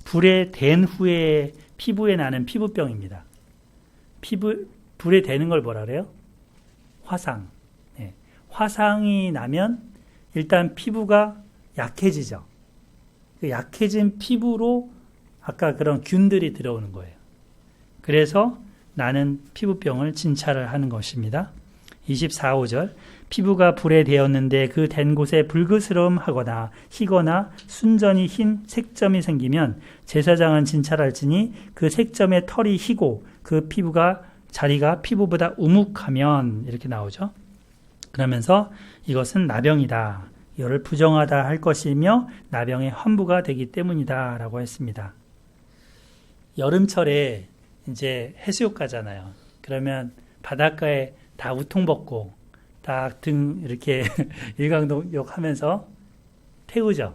불에 댄 후에 피부에 나는 피부병입니다. 불에 대는 걸 뭐라 그래요? 화상. 네. 화상이 나면 일단 피부가 약해지죠. 그 약해진 피부로 아까 그런 균들이 들어오는 거예요. 그래서 나는 피부병을 진찰을 하는 것입니다. 24절 피부가 불에 대었는데 그 댄 곳에 불그스러움 하거나 희거나 순전히 흰 색점이 생기면 제사장은 진찰할지니 그 색점의 털이 희고 그 자리가 피부보다 우묵하면 이렇게 나오죠. 그러면서 이것은 나병이다. 이를 부정하다 할 것이며 나병의 환부가 되기 때문이다 라고 했습니다. 여름철에 이제 해수욕 가잖아요. 그러면 바닷가에 다 우통 벗고 다 등 이렇게 일광욕 하면서 태우죠.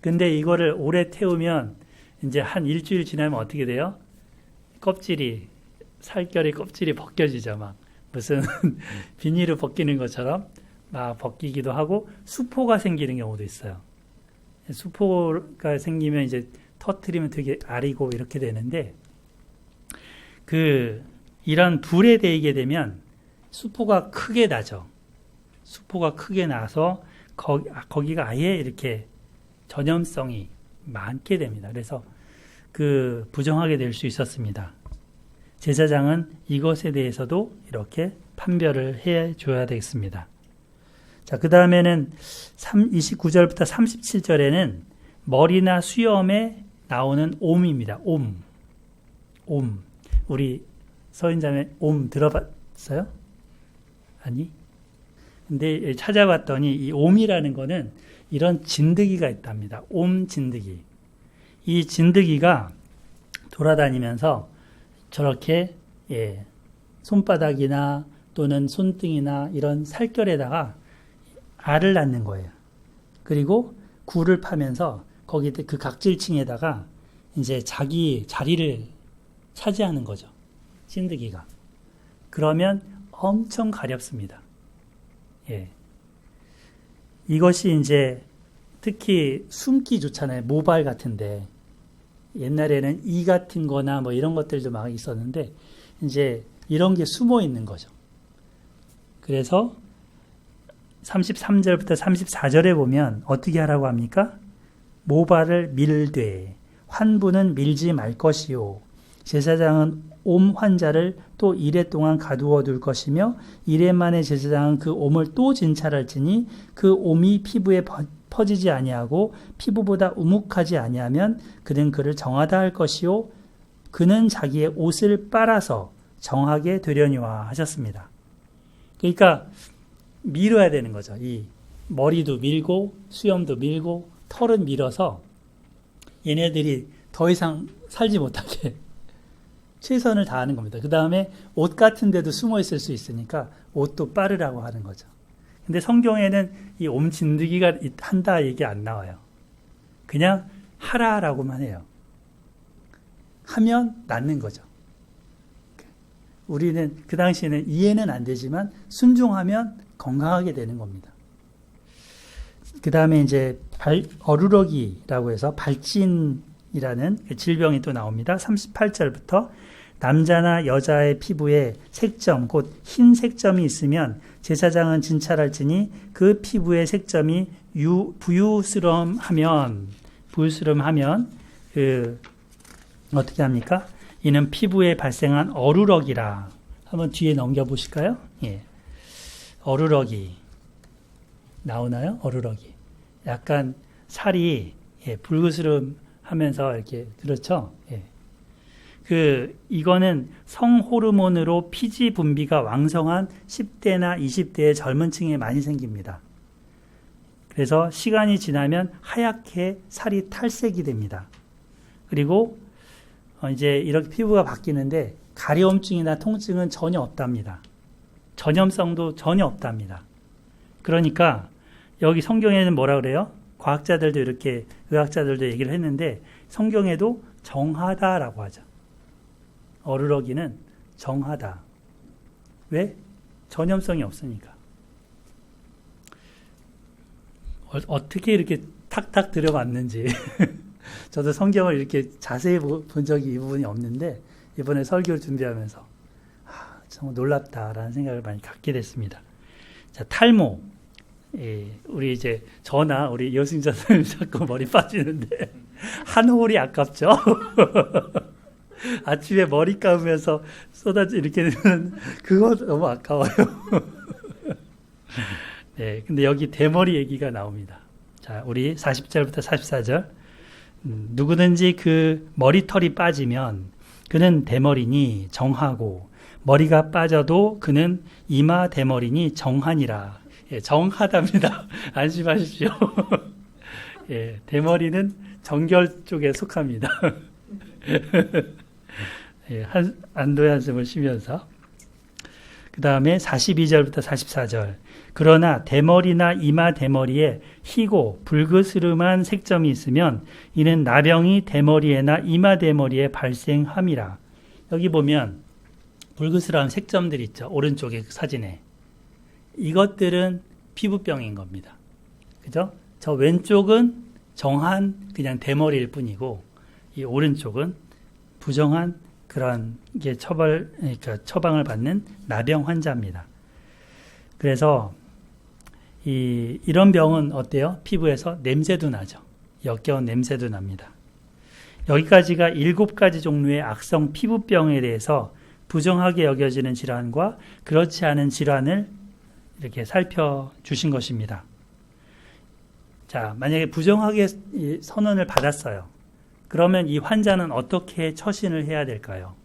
근데 이거를 오래 태우면 이제 한 일주일 지나면 어떻게 돼요? 살결이 껍질이 벗겨지죠. 막 무슨 비닐을 벗기는 것처럼 막 벗기기도 하고 수포가 생기는 경우도 있어요. 수포가 생기면 이제 터트리면 되게 아리고 이렇게 되는데 이런 불에 데이게 되면 수포가 크게 나죠. 수포가 크게 나서 거기가 아예 이렇게 전염성이 많게 됩니다. 그래서 부정하게 될 수 있었습니다. 제사장은 이것에 대해서도 이렇게 판별을 해줘야 되겠습니다. 자, 그 다음에는 29절부터 37절에는 머리나 수염에 나오는 옴입니다. 옴. 우리 서인자매 옴 들어봤어요? 아니? 근데 찾아봤더니 이 옴이라는 거는 이런 진드기가 있답니다. 옴 진드기. 이 진드기가 돌아다니면서 저렇게 손바닥이나 또는 손등이나 이런 살결에다가 알을 낳는 거예요. 그리고 굴을 파면서 거기 그 각질층에다가 이제 자기 자리를 차지하는 거죠. 찐득이가. 그러면 엄청 가렵습니다. 이것이 이제 특히 숨기 좋잖아요. 모발 같은데. 옛날에는 이 같은 거나 뭐 이런 것들도 막 있었는데 이제 이런 게 숨어 있는 거죠. 그래서 33절부터 34절에 보면 어떻게 하라고 합니까? 모발을 밀되 환부는 밀지 말 것이요. 제사장은 옴 환자를 또 이레 동안 가두어 둘 것이며 이레 만에 제사장은 그 옴을 또 진찰할지니 그 옴이 피부에 퍼지지 아니하고 피부보다 우묵하지 아니하면 그는 그를 정하다 할 것이요. 그는 자기의 옷을 빨아서 정하게 되려니와 하셨습니다. 그러니까 밀어야 되는 거죠. 이 머리도 밀고 수염도 밀고 털은 밀어서 얘네들이 더 이상 살지 못하게 최선을 다하는 겁니다. 그 다음에 옷 같은 데도 숨어 있을 수 있으니까 옷도 빠르라고 하는 거죠. 근데 성경에는 이 옴진드기가 한다 얘기 안 나와요. 그냥 하라라고만 해요. 하면 낫는 거죠. 우리는 그 당시에는 이해는 안 되지만 순종하면 건강하게 되는 겁니다. 그 다음에 이제 어루러기라고 해서 발진이라는 질병이 또 나옵니다. 38절부터 남자나 여자의 피부에 색점, 곧 흰 색점이 있으면 제사장은 진찰할지니 그 피부의 색점이 부유스름하면 어떻게 합니까? 이는 피부에 발생한 어루러기라. 한번 뒤에 넘겨보실까요? 어루러기. 나오나요? 어루러기. 약간 살이 불그스름 하면서 이렇게, 그렇죠? 이거는 성호르몬으로 피지 분비가 왕성한 10대나 20대의 젊은 층에 많이 생깁니다. 그래서 시간이 지나면 하얗게 살이 탈색이 됩니다. 그리고 이제 이렇게 피부가 바뀌는데 가려움증이나 통증은 전혀 없답니다. 전염성도 전혀 없답니다. 그러니까 여기 성경에는 뭐라 그래요? 과학자들도 이렇게 의학자들도 얘기를 했는데 성경에도 정하다라고 하죠. 어루러기는 정하다. 왜? 전염성이 없으니까. 어떻게 이렇게 탁탁 들어갔는지 저도 성경을 이렇게 자세히 본 적이 이 부분이 없는데 이번에 설교를 준비하면서 정말 놀랍다라는 생각을 많이 갖게 됐습니다. 자, 탈모. 우리 이제 저나 우리 여승자는 자꾸 머리 빠지는데 한 홀이 아깝죠. 아침에 머리 감으면서 쏟아져 이렇게 되면 그거 너무 아까워요. 네, 근데 여기 대머리 얘기가 나옵니다. 자, 우리 40절부터 44절. 누구든지 그 머리털이 빠지면 그는 대머리니 정하고 머리가 빠져도 그는 이마 대머리니 정하니라. 예, 정하답니다. 안심하십시오. 예, 대머리는 정결 쪽에 속합니다. 예, 안도의 한숨을 쉬면서 그 다음에 42절부터 44절. 그러나 대머리나 이마 대머리에 희고 불그스름한 색점이 있으면 이는 나병이 대머리에나 이마 대머리에 발생함이라. 여기 보면 불그스름한 색점들 있죠. 오른쪽에 사진에. 이것들은 피부병인 겁니다. 그죠? 저 왼쪽은 정한 그냥 대머리일 뿐이고 이 오른쪽은 부정한 그런 게 그러니까 처방을 받는 나병 환자입니다. 그래서 이런 병은 어때요? 피부에서 냄새도 나죠. 역겨운 냄새도 납니다. 여기까지가 7가지 종류의 악성 피부병에 대해서 부정하게 여겨지는 질환과 그렇지 않은 질환을 이렇게 살펴주신 것입니다. 자, 만약에 부정하게 선언을 받았어요. 그러면 이 환자는 어떻게 처신을 해야 될까요?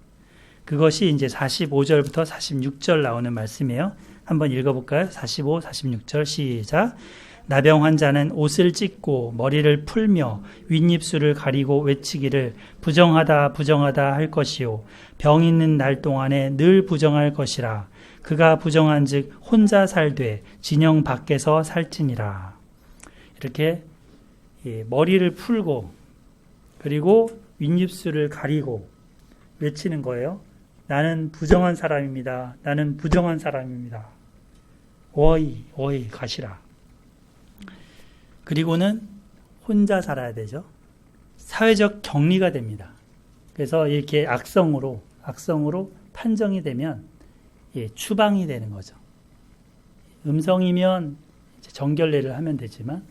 그것이 이제 45절부터 46절 나오는 말씀이에요. 한번 읽어볼까요? 45, 46절 시작. 나병 환자는 옷을 찢고 머리를 풀며 윗입술을 가리고 외치기를 부정하다 부정하다 할 것이요 병 있는 날 동안에 늘 부정할 것이라. 그가 부정한 즉 혼자 살되 진영 밖에서 살지니라. 이렇게 머리를 풀고 그리고 윗입술을 가리고 외치는 거예요. 나는 부정한 사람입니다. 나는 부정한 사람입니다. 어이 어이 가시라. 그리고는 혼자 살아야 되죠. 사회적 격리가 됩니다. 그래서 이렇게 악성으로 판정이 되면 추방이 되는 거죠. 음성이면 정결례를 하면 되지만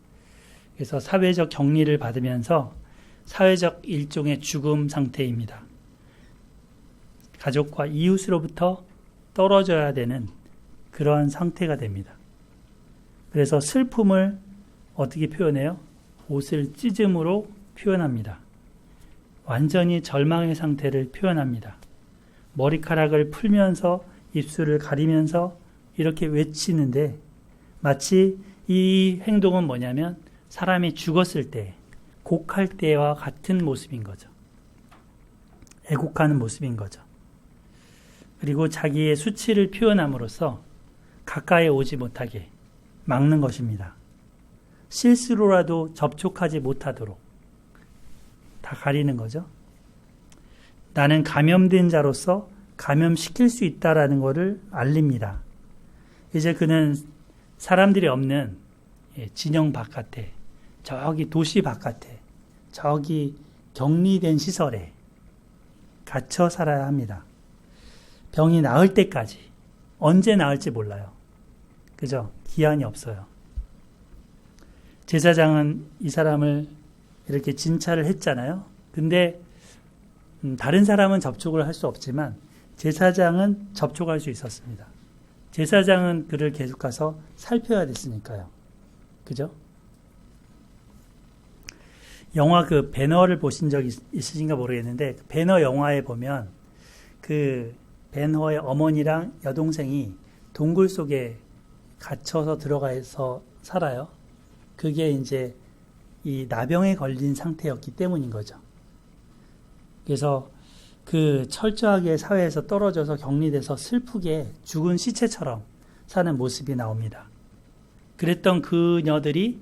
그래서 사회적 격리를 받으면서 사회적 일종의 죽음 상태입니다. 가족과 이웃으로부터 떨어져야 되는 그러한 상태가 됩니다. 그래서 슬픔을 어떻게 표현해요? 옷을 찢음으로 표현합니다. 완전히 절망의 상태를 표현합니다. 머리카락을 풀면서 입술을 가리면서 이렇게 외치는데 마치 이 행동은 뭐냐면 사람이 죽었을 때, 곡할 때와 같은 모습인 거죠. 애곡하는 모습인 거죠. 그리고 자기의 수치를 표현함으로써 가까이 오지 못하게 막는 것입니다. 실수로라도 접촉하지 못하도록 다 가리는 거죠. 나는 감염된 자로서 감염시킬 수 있다라는 것을 알립니다. 이제 그는 사람들이 없는 진영 바깥에, 저기 도시 바깥에, 저기 격리된 시설에 갇혀 살아야 합니다. 병이 나을 때까지, 언제 나을지 몰라요. 그죠? 기한이 없어요. 제사장은 이 사람을 이렇게 진찰을 했잖아요. 근데 다른 사람은 접촉을 할 수 없지만 제사장은 접촉할 수 있었습니다. 제사장은 그를 계속 가서 살펴야 됐으니까요. 그죠? 영화 그 배너를 보신 적 있으신가 모르겠는데 그 배너 영화에 보면 그 배너의 어머니랑 여동생이 동굴 속에 갇혀서 들어가서 살아요. 그게 이제 이 나병에 걸린 상태였기 때문인 거죠. 그래서 그 철저하게 사회에서 떨어져서 격리돼서 슬프게 죽은 시체처럼 사는 모습이 나옵니다. 그랬던 그녀들이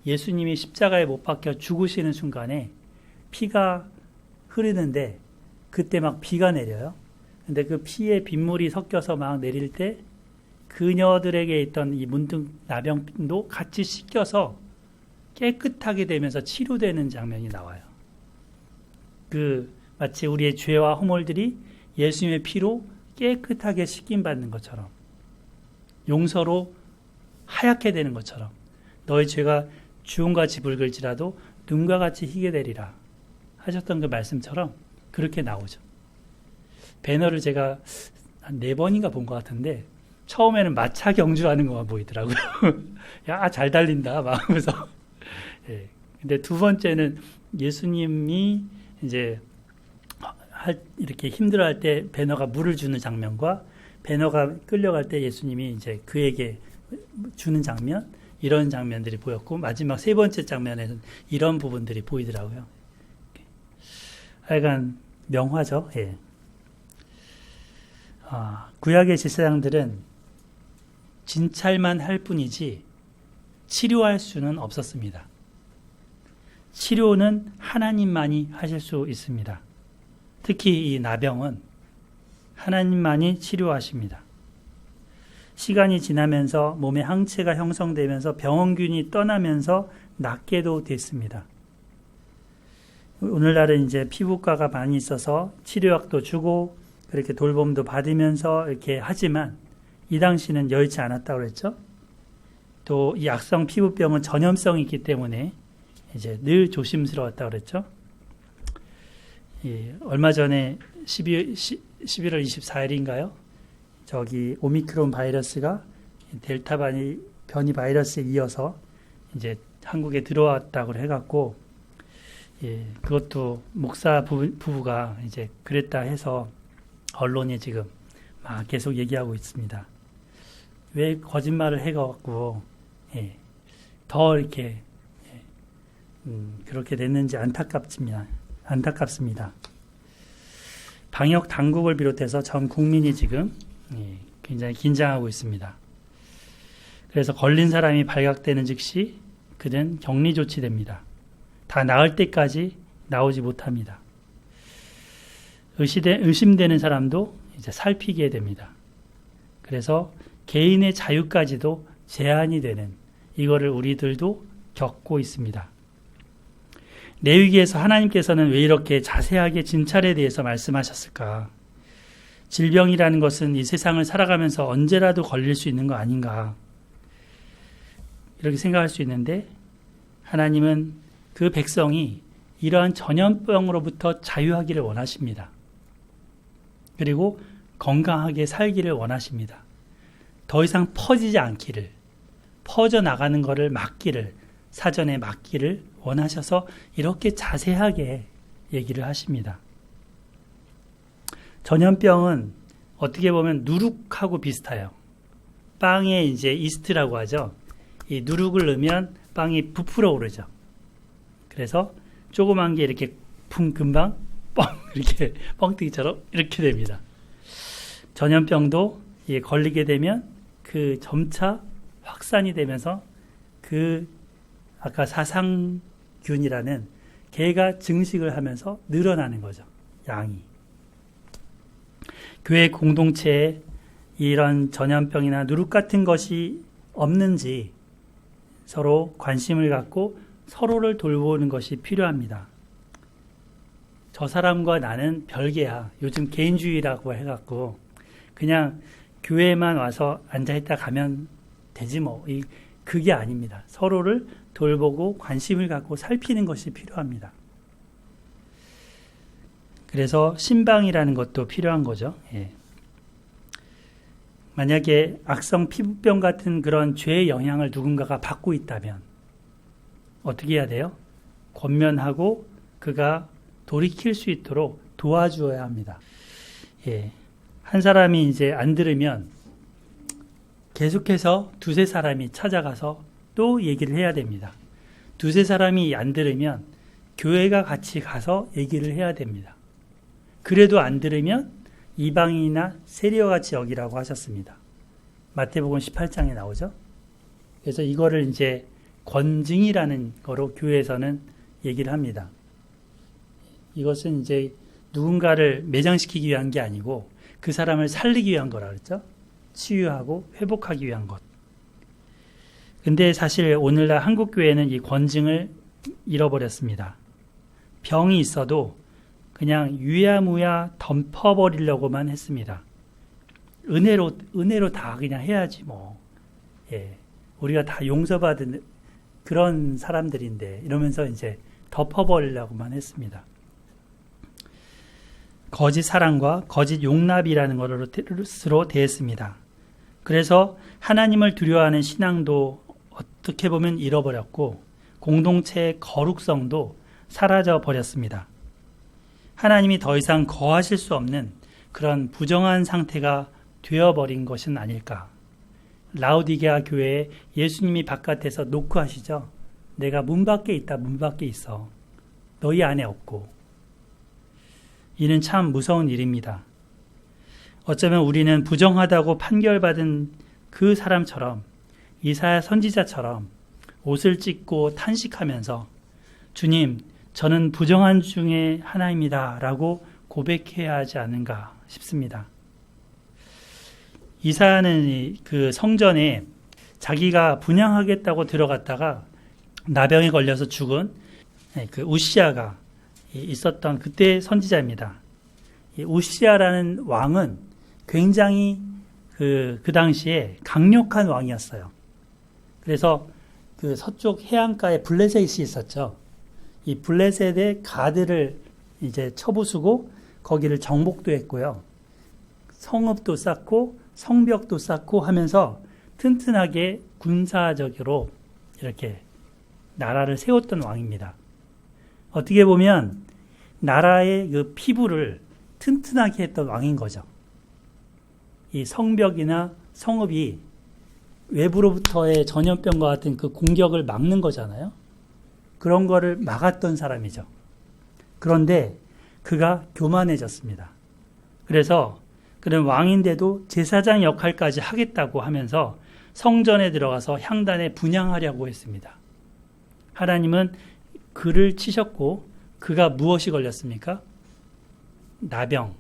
예수님이 십자가에 못 박혀 죽으시는 순간에 피가 흐르는데 그때 막 비가 내려요. 근데 그 피에 빗물이 섞여서 막 내릴 때 그녀들에게 있던 이 문득 나병도 같이 씻겨서 깨끗하게 되면서 치료되는 장면이 나와요. 마치 우리의 죄와 허물들이 예수님의 피로 깨끗하게 씻김받는 것처럼, 용서로 하얗게 되는 것처럼, 너의 죄가 주홍같이 붉을지라도 눈과 같이 희게 되리라 하셨던 그 말씀처럼 그렇게 나오죠. 배너를 제가 한 4번인가 본 것 같은데, 처음에는 마차 경주하는 것만 보이더라고요. 야, 잘 달린다 막 하면서. 예. 근데 두 번째는 예수님이 이제 이렇게 힘들어할 때 배너가 물을 주는 장면과, 배너가 끌려갈 때 예수님이 이제 그에게 주는 장면, 이런 장면들이 보였고, 마지막 세 번째 장면에는 이런 부분들이 보이더라고요. 하여간 명화죠. 예. 구약의 제사장들은 진찰만 할 뿐이지 치료할 수는 없었습니다. 치료는 하나님만이 하실 수 있습니다. 특히 이 나병은 하나님만이 치료하십니다. 시간이 지나면서 몸에 항체가 형성되면서 병원균이 떠나면서 낫게도 됐습니다. 오늘날은 이제 피부과가 많이 있어서 치료약도 주고 그렇게 돌봄도 받으면서 이렇게 하지만, 이 당시는 여의치 않았다고 그랬죠. 또 이 악성 피부병은 전염성이 있기 때문에 이제 늘 조심스러웠다고 그랬죠. 얼마 전에 11월 24일인가요? 저기 오미크론 바이러스가 델타 변이 바이러스에 이어서 이제 한국에 들어왔다고 해갖고, 그것도 목사 부부가 이제 그랬다 해서 언론에 지금 막 계속 얘기하고 있습니다. 왜 거짓말을 해갖고 더 이렇게 그렇게 됐는지 안타깝습니다. 방역 당국을 비롯해서 전 국민이 지금 굉장히 긴장하고 있습니다. 그래서 걸린 사람이 발각되는 즉시 그는 격리 조치됩니다. 다 나을 때까지 나오지 못합니다. 의심되는 사람도 이제 살피게 됩니다. 그래서 개인의 자유까지도 제한이 되는, 이거를 우리들도 겪고 있습니다. 레위기에서 하나님께서는 왜 이렇게 자세하게 진찰에 대해서 말씀하셨을까? 질병이라는 것은 이 세상을 살아가면서 언제라도 걸릴 수 있는 거 아닌가? 이렇게 생각할 수 있는데, 하나님은 그 백성이 이러한 전염병으로부터 자유하기를 원하십니다. 그리고 건강하게 살기를 원하십니다. 더 이상 퍼지지 않기를, 퍼져나가는 것을 막기를, 사전에 막기를 원하셔서 이렇게 자세하게 얘기를 하십니다. 전염병은 어떻게 보면 누룩하고 비슷해요. 빵에 이제 이스트라고 하죠. 이 누룩을 넣으면 빵이 부풀어 오르죠. 그래서 조그만 게 이렇게 금방 이렇게 뻥튀기처럼 이렇게 됩니다. 전염병도 걸리게 되면 그 점차 확산이 되면서 그 아까 사상균이라는 개가 증식을 하면서 늘어나는 거죠. 양이. 교회 공동체에 이런 전염병이나 누룩 같은 것이 없는지 서로 관심을 갖고 서로를 돌보는 것이 필요합니다. 저 사람과 나는 별개야. 요즘 개인주의라고 해갖고 그냥 교회만 와서 앉아있다 가면 되지 뭐. 그게 아닙니다. 서로를 돌보고 관심을 갖고 살피는 것이 필요합니다. 그래서 신방이라는 것도 필요한 거죠. 예. 만약에 악성 피부병 같은 그런 죄의 영향을 누군가가 받고 있다면 어떻게 해야 돼요? 권면하고 그가 돌이킬 수 있도록 도와주어야 합니다. 예. 한 사람이 이제 안 들으면 계속해서 두세 사람이 찾아가서 또 얘기를 해야 됩니다. 두세 사람이 안 들으면 교회가 같이 가서 얘기를 해야 됩니다. 그래도 안 들으면 이방인이나 세리와 같이 여기라고 하셨습니다. 마태복음 18장에 나오죠. 그래서 이거를 이제 권징이라는 거로 교회에서는 얘기를 합니다. 이것은 이제 누군가를 매장시키기 위한 게 아니고 그 사람을 살리기 위한 거라 그랬죠. 치유하고 회복하기 위한 것. 근데 사실 오늘날 한국 교회는 이 권징을 잃어버렸습니다. 병이 있어도 그냥 유야무야 덮어버리려고만 했습니다. 은혜로 다 그냥 해야지 뭐. 예. 우리가 다 용서받은 그런 사람들인데 이러면서 이제 덮어버리려고만 했습니다. 거짓 사랑과 거짓 용납이라는 것으로 대했습니다. 그래서 하나님을 두려워하는 신앙도 어떻게 보면 잃어버렸고 공동체의 거룩성도 사라져 버렸습니다. 하나님이 더 이상 거하실 수 없는 그런 부정한 상태가 되어버린 것은 아닐까. 라오디게아 교회에 예수님이 바깥에서 노크하시죠. 내가 문 밖에 있다, 문 밖에 있어. 너희 안에 없고. 이는 참 무서운 일입니다. 어쩌면 우리는 부정하다고 판결받은 그 사람처럼 이사야 선지자처럼 옷을 찢고 탄식하면서 주님, 저는 부정한 중에 하나입니다 라고 고백해야 하지 않은가 싶습니다. 이사야는 그 성전에 자기가 분향하겠다고 들어갔다가 나병에 걸려서 죽은 그 우시아가 있었던 그때 선지자입니다. 우시아라는 왕은 굉장히 그 당시에 강력한 왕이었어요. 그래서 그 서쪽 해안가에 블레셋이 있었죠. 이 블레셋의 가드를 이제 쳐부수고 거기를 정복도 했고요. 성읍도 쌓고 성벽도 쌓고 하면서 튼튼하게 군사적으로 이렇게 나라를 세웠던 왕입니다. 어떻게 보면 나라의 그 피부를 튼튼하게 했던 왕인 거죠. 이 성벽이나 성읍이 외부로부터의 전염병과 같은 그 공격을 막는 거잖아요. 그런 거를 막았던 사람이죠. 그런데 그가 교만해졌습니다. 그래서 그런 왕인데도 제사장 역할까지 하겠다고 하면서 성전에 들어가서 향단에 분향하려고 했습니다. 하나님은 그를 치셨고 그가 무엇이 걸렸습니까? 나병,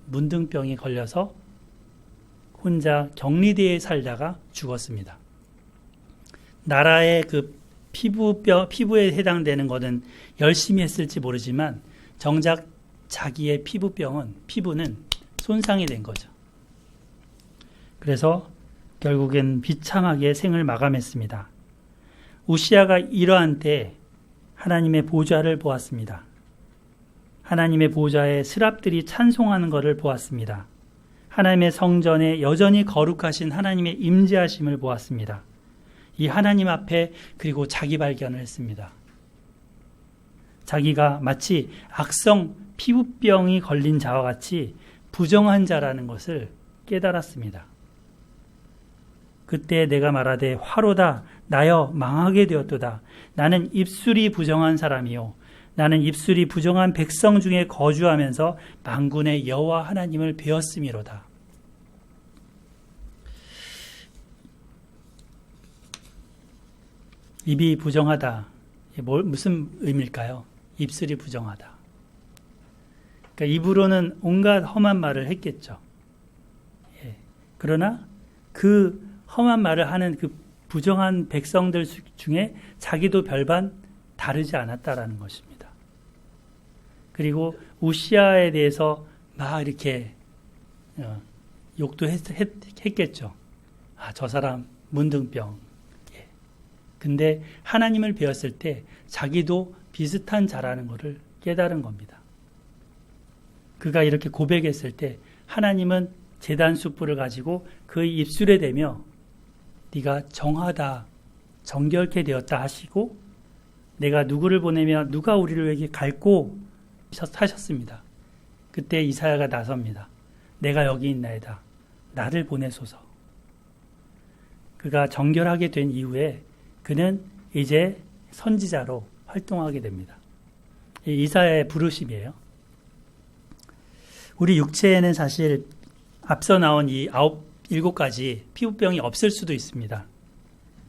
문둥병이 걸려서 혼자 격리대에 살다가 죽었습니다. 나라의 그 피부에 해당되는 것은 열심히 했을지 모르지만 정작 자기의 피부는 손상이 된 거죠. 그래서 결국엔 비참하게 생을 마감했습니다. 우시아가 이러한 때 하나님의 보좌를 보았습니다. 하나님의 보좌에 스랍들이 찬송하는 것을 보았습니다. 하나님의 성전에 여전히 거룩하신 하나님의 임재하심을 보았습니다. 이 하나님 앞에 그리고 자기 발견을 했습니다. 자기가 마치 악성 피부병이 걸린 자와 같이 부정한 자라는 것을 깨달았습니다. 그때 내가 말하되 화로다 나여 망하게 되었도다. 나는 입술이 부정한 사람이요 나는 입술이 부정한 백성 중에 거주하면서 만군의 여호와 하나님을 배웠음이로다. 입이 부정하다. 무슨 의미일까요? 입술이 부정하다. 그러니까 입으로는 온갖 험한 말을 했겠죠. 예. 그러나 그 험한 말을 하는 그 부정한 백성들 중에 자기도 별반 다르지 않았다라는 것입니다. 그리고 우시아에 대해서 막 이렇게 욕도 했겠죠. 아, 저 사람 문둥병. 예. 근데 하나님을 배웠을 때 자기도 비슷한 자라는 것을 깨달은 겁니다. 그가 이렇게 고백했을 때 하나님은 제단 숯불을 가지고 그의 입술에 대며 네가 정하다, 정결케 되었다 하시고 내가 누구를 보내며 누가 우리를 위해 갈고 하셨습니다. 그때 이사야가 나섭니다. 내가 여기 있나이다. 나를 보내소서. 그가 정결하게 된 이후에 그는 이제 선지자로 활동하게 됩니다. 이사야의 부르심이에요. 우리 육체에는 사실 앞서 나온 이 7가지 피부병이 없을 수도 있습니다.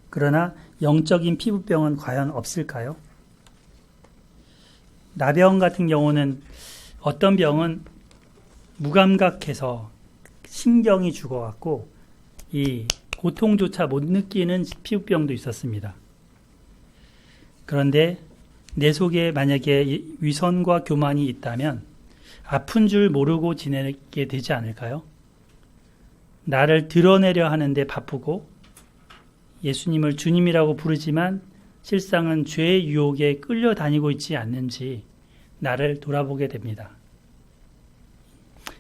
그러나 영적인 피부병은 과연 없을까요? 나병 같은 경우는 어떤 병은 무감각해서 신경이 죽어갖고 이 고통조차 못 느끼는 피부병도 있었습니다. 그런데 내 속에 만약에 위선과 교만이 있다면 아픈 줄 모르고 지내게 되지 않을까요? 나를 드러내려 하는데 바쁘고 예수님을 주님이라고 부르지만 실상은 죄의 유혹에 끌려다니고 있지 않는지 나를 돌아보게 됩니다.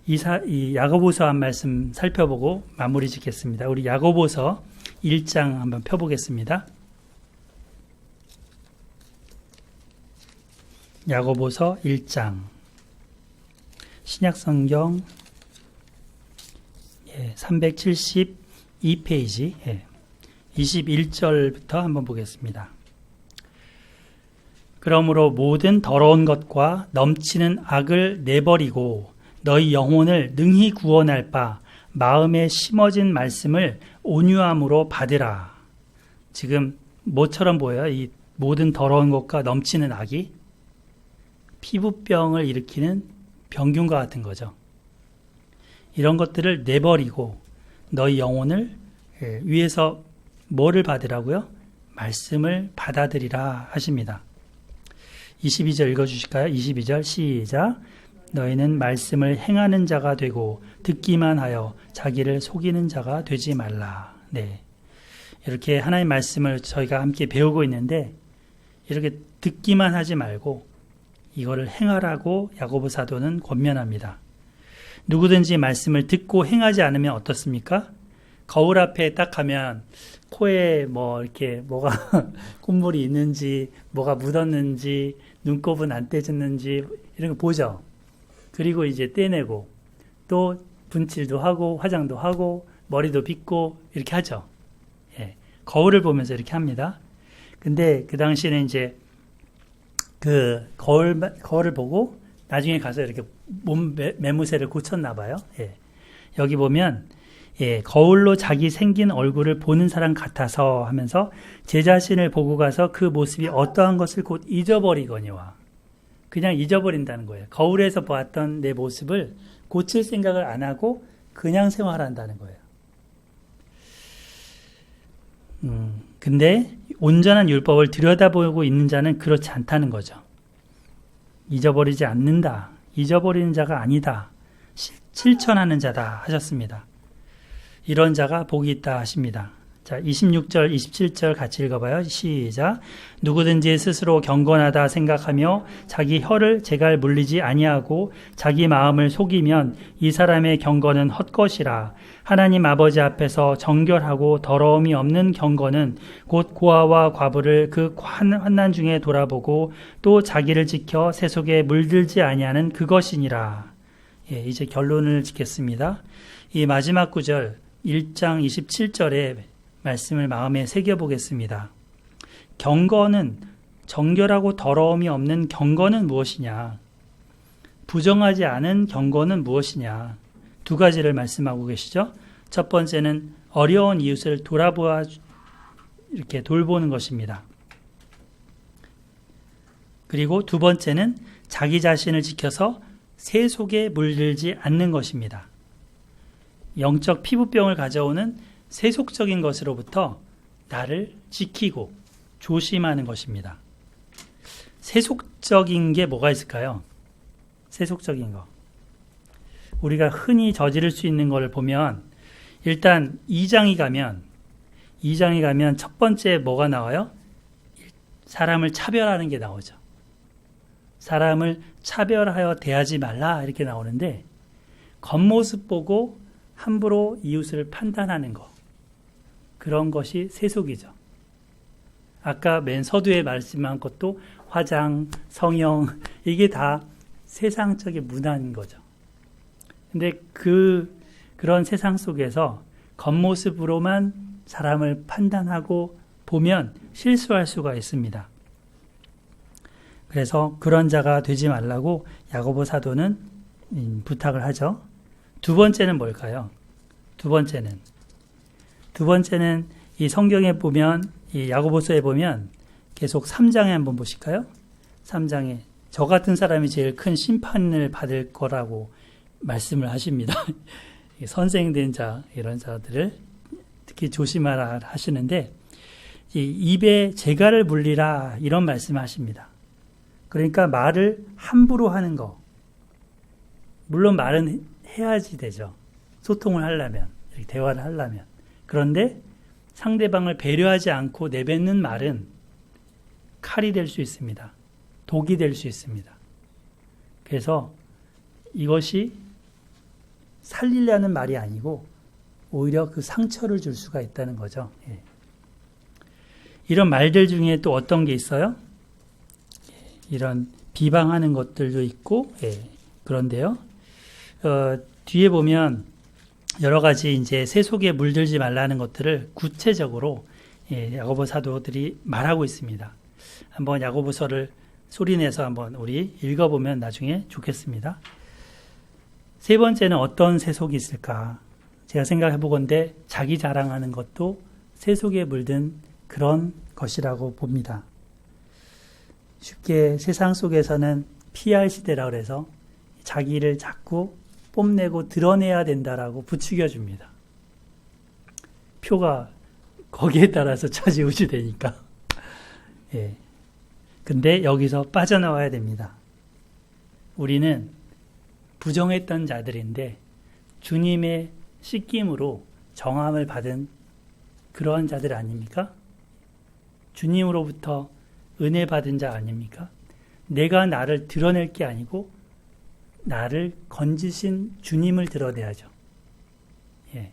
이 야고보서 한 말씀 살펴보고 마무리 짓겠습니다. 우리 야고보서 1장 한번 펴보겠습니다. 야고보서 1장 신약성경 372페이지 21절부터 한번 보겠습니다. 그러므로 모든 더러운 것과 넘치는 악을 내버리고 너희 영혼을 능히 구원할 바 마음에 심어진 말씀을 온유함으로 받으라. 지금 뭐처럼 보여요? 이 모든 더러운 것과 넘치는 악이 피부병을 일으키는 병균과 같은 거죠. 이런 것들을 내버리고 너희 영혼을 위해서 뭐를 받으라고요? 말씀을 받아들이라 하십니다. 22절 읽어주실까요? 22절 시작. 너희는 말씀을 행하는 자가 되고 듣기만 하여 자기를 속이는 자가 되지 말라. 네, 이렇게 하나님의 말씀을 저희가 함께 배우고 있는데 이렇게 듣기만 하지 말고 이거를 행하라고 야고보 사도는 권면합니다. 누구든지 말씀을 듣고 행하지 않으면 어떻습니까? 거울 앞에 딱 가면 코에 이렇게 뭐가 콧물이 있는지 뭐가 묻었는지 눈곱은 안 떼졌는지 이런 거 보죠. 그리고 이제 떼내고 또 분칠도 하고 화장도 하고 머리도 빗고 이렇게 하죠. 예, 거울을 보면서 이렇게 합니다. 근데 그 당시에는 이제 그 거울을 보고 나중에 가서 이렇게 몸 매무새를 고쳤나 봐요. 예. 여기 보면 거울로 자기 생긴 얼굴을 보는 사람 같아서 하면서 제 자신을 보고 가서 그 모습이 어떠한 것을 곧 잊어버리거니와 그냥 잊어버린다는 거예요. 거울에서 보았던 내 모습을 고칠 생각을 안 하고 그냥 생활한다는 거예요. 근데 온전한 율법을 들여다보고 있는 자는 그렇지 않다는 거죠. 잊어버리지 않는다. 잊어버리는 자가 아니다. 실천하는 자다 하셨습니다. 이런 자가 복이 있다 하십니다. 자, 26절, 27절 같이 읽어봐요. 시작. 누구든지 스스로 경건하다 생각하며 자기 혀를 제갈 물리지 아니하고 자기 마음을 속이면 이 사람의 경건은 헛것이라. 하나님 아버지 앞에서 정결하고 더러움이 없는 경건은 곧 고아와 과부를 그 환난 중에 돌아보고 또 자기를 지켜 세속에 물들지 아니하는 그것이니라. 예, 이제 결론을 짓겠습니다. 이 마지막 구절 1장 27절에 말씀을 마음에 새겨보겠습니다. 경건은 정결하고 더러움이 없는 경건은 무엇이냐? 부정하지 않은 경건은 무엇이냐? 두 가지를 말씀하고 계시죠. 첫 번째는 어려운 이웃을 돌아보아 이렇게 돌보는 것입니다. 그리고 두 번째는 자기 자신을 지켜서 세속에 물들지 않는 것입니다. 영적 피부병을 가져오는 세속적인 것으로부터 나를 지키고 조심하는 것입니다. 세속적인 게 뭐가 있을까요? 세속적인 거. 우리가 흔히 저지를 수 있는 것을 보면 일단 2장이 가면 첫 번째 뭐가 나와요? 사람을 차별하는 게 나오죠. 사람을 차별하여 대하지 말라 이렇게 나오는데 겉모습 보고 함부로 이웃을 판단하는 것. 그런 것이 세속이죠. 아까 맨 서두에 말씀한 것도 화장, 성형 이게 다 세상적인 문화인 거죠. 근데 그런 세상 속에서 겉모습으로만 사람을 판단하고 보면 실수할 수가 있습니다. 그래서 그런 자가 되지 말라고 야고보 사도는 부탁을 하죠. 두 번째는 뭘까요? 두 번째는 이 성경에 보면 이 야고보서에 보면 계속 3장에 한번 보실까요? 3장에 저 같은 사람이 제일 큰 심판을 받을 거라고 말씀을 하십니다. 선생된 자 이런 자들을 특히 조심하라 하시는데 이 입에 재갈을 물리라 이런 말씀을 하십니다. 그러니까 말을 함부로 하는 거 물론 말은 해야지 되죠. 소통을 하려면, 대화를 하려면. 그런데 상대방을 배려하지 않고 내뱉는 말은 칼이 될 수 있습니다. 독이 될 수 있습니다. 그래서 이것이 살리려는 말이 아니고 오히려 그 상처를 줄 수가 있다는 거죠. 예. 이런 말들 중에 또 어떤 게 있어요? 이런 비방하는 것들도 있고, 예. 그런데요. 뒤에 보면 여러 가지 이제 새 속에 물들지 말라는 것들을 구체적으로 야고보 사도들이 말하고 있습니다. 한번 야고보서를 소리내서 한번 우리 읽어보면 나중에 좋겠습니다. 세 번째는 어떤 새 속이 있을까? 제가 생각해보건대 자기 자랑하는 것도 새 속에 물든 그런 것이라고 봅니다. 쉽게 세상 속에서는 PR 시대라 그래서 자기를 자꾸 뽐내고 드러내야 된다라고 부추겨 줍니다. 표가 거기에 따라서 차지우지 되니까. 예. 근데 여기서 빠져나와야 됩니다. 우리는 부정했던 자들인데 주님의 씻김으로 정함을 받은 그러한 자들 아닙니까? 주님으로부터 은혜 받은 자 아닙니까? 내가 나를 드러낼 게 아니고 나를 건지신 주님을 드러내야죠. 예.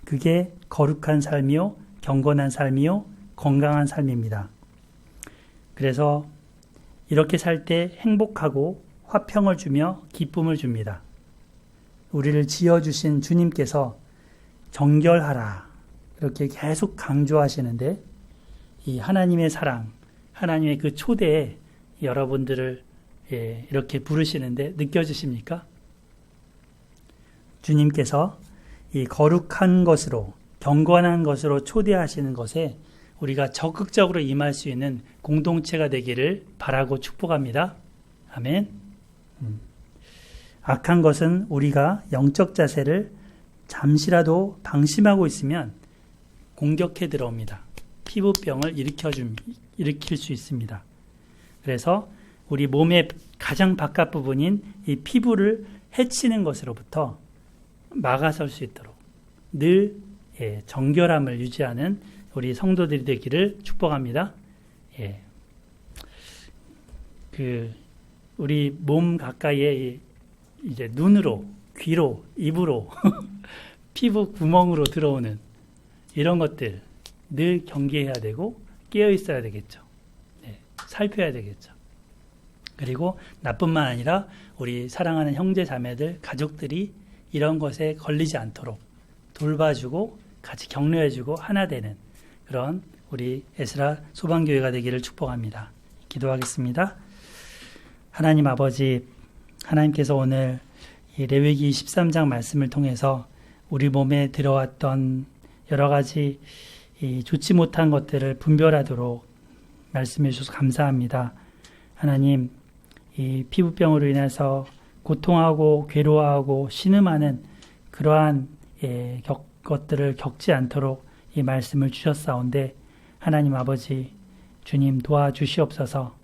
그게 거룩한 삶이요, 경건한 삶이요, 건강한 삶입니다. 그래서 이렇게 살 때 행복하고 화평을 주며 기쁨을 줍니다. 우리를 지어주신 주님께서 정결하라 이렇게 계속 강조하시는데 이 하나님의 사랑, 하나님의 그 초대에 여러분들을 이렇게 부르시는데 느껴지십니까? 주님께서 이 거룩한 것으로, 경건한 것으로 초대하시는 것에 우리가 적극적으로 임할 수 있는 공동체가 되기를 바라고 축복합니다. 아멘. 악한 것은 우리가 영적 자세를 잠시라도 방심하고 있으면 공격해 들어옵니다. 피부병을 일으킬 수 있습니다. 그래서 우리 몸의 가장 바깥 부분인 이 피부를 해치는 것으로부터 막아설 수 있도록 늘 정결함을 유지하는 우리 성도들이 되기를 축복합니다. 우리 몸 가까이에 이제 눈으로, 귀로, 입으로, 피부 구멍으로 들어오는 이런 것들 늘 경계해야 되고 깨어 있어야 되겠죠. 살펴야 되겠죠. 그리고 나뿐만 아니라 우리 사랑하는 형제 자매들, 가족들이 이런 것에 걸리지 않도록 돌봐주고 같이 격려해주고 하나 되는 그런 우리 에스라 소방교회가 되기를 축복합니다. 기도하겠습니다. 하나님 아버지, 하나님께서 오늘 이 레위기 13장 말씀을 통해서 우리 몸에 들어왔던 여러 가지 이 좋지 못한 것들을 분별하도록 말씀해 주셔서 감사합니다. 하나님, 이 피부병으로 인해서 고통하고 괴로워하고 신음하는 그러한 것들을 겪지 않도록 이 말씀을 주셨사온데 하나님 아버지, 주님 도와주시옵소서.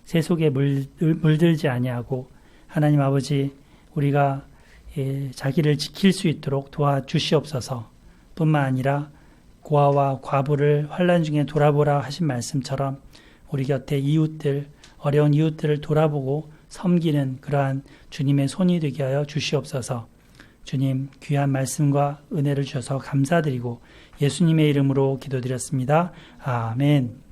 새 속에 물들지 아니하고 하나님 아버지, 우리가 자기를 지킬 수 있도록 도와주시옵소서. 뿐만 아니라 고아와 과부를 환난 중에 돌아보라 하신 말씀처럼 우리 곁에 이웃들, 어려운 이웃들을 돌아보고 섬기는 그러한 주님의 손이 되게 하여 주시옵소서. 주님, 귀한 말씀과 은혜를 주셔서 감사드리고 예수님의 이름으로 기도드렸습니다. 아멘.